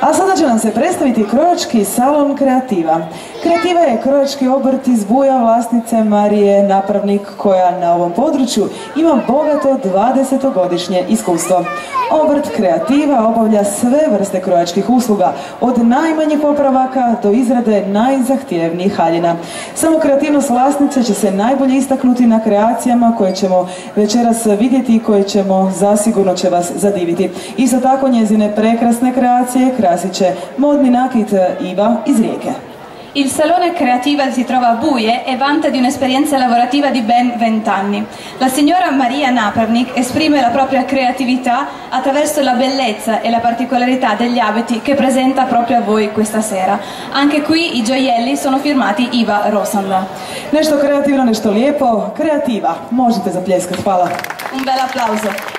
A sada će nam se predstaviti krojački salon Kreativa. Kreativa je krojački obrt iz Buja vlasnice Marije Napravnik, koja na ovom području ima bogato 20-godišnje iskustvo. Obrt Kreativa obavlja sve vrste krojačkih usluga, od najmanjih popravaka do izrade najzahtjevnijih haljina. Samo kreativnost vlasnice će se najbolje istaknuti na kreacijama koje ćemo večeras vidjeti i koje ćemo zasigurno će vas zadiviti. Isto tako njezine prekrasne kreacije krasit će modni nakit Iva iz Rijeke. Il salone Kreativa si trova a Buje e vanta di un'esperienza lavorativa di ben 20 anni. La signora Marija Napravnik esprime la propria creatività attraverso la bellezza e la particolarità degli abiti che presenta proprio a voi questa sera. Anche qui i gioielli sono firmati Iva Rosanda. Nešto kreativno, nešto lijepo. Kreativa. Možete zapljeskati. Hvala. Un bel applauso.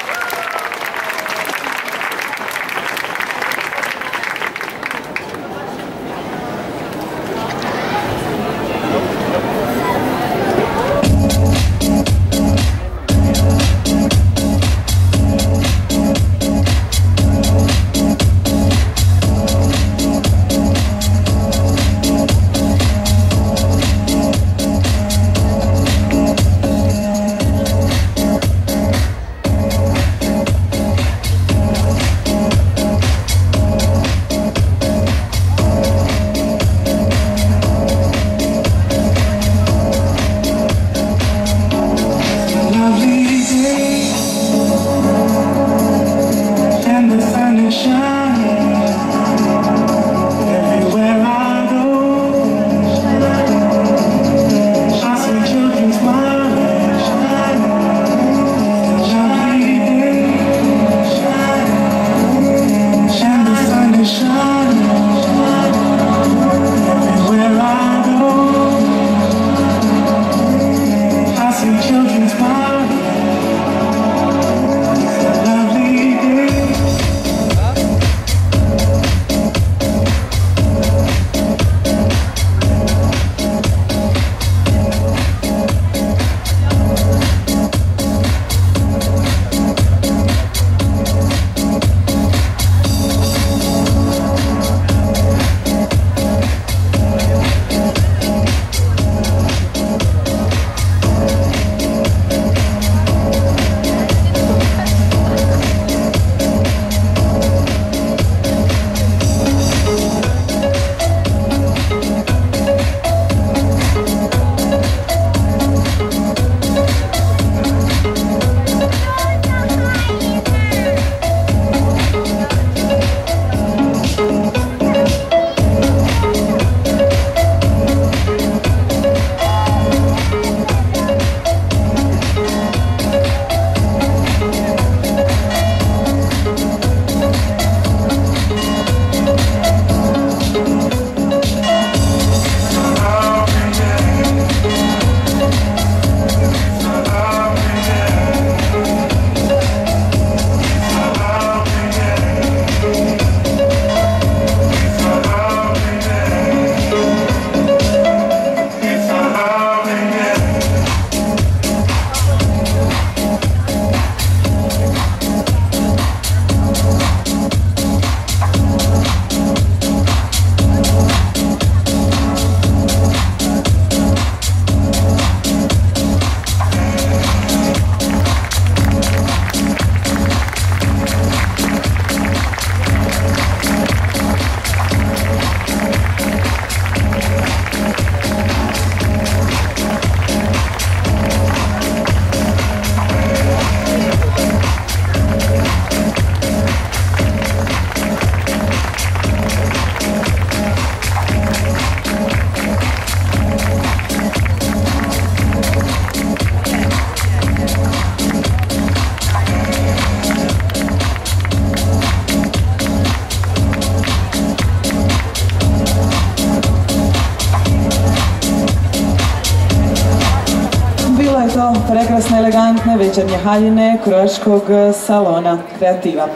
Prekrasne, elegantne večernje haljine krojačkog salona Kreativa.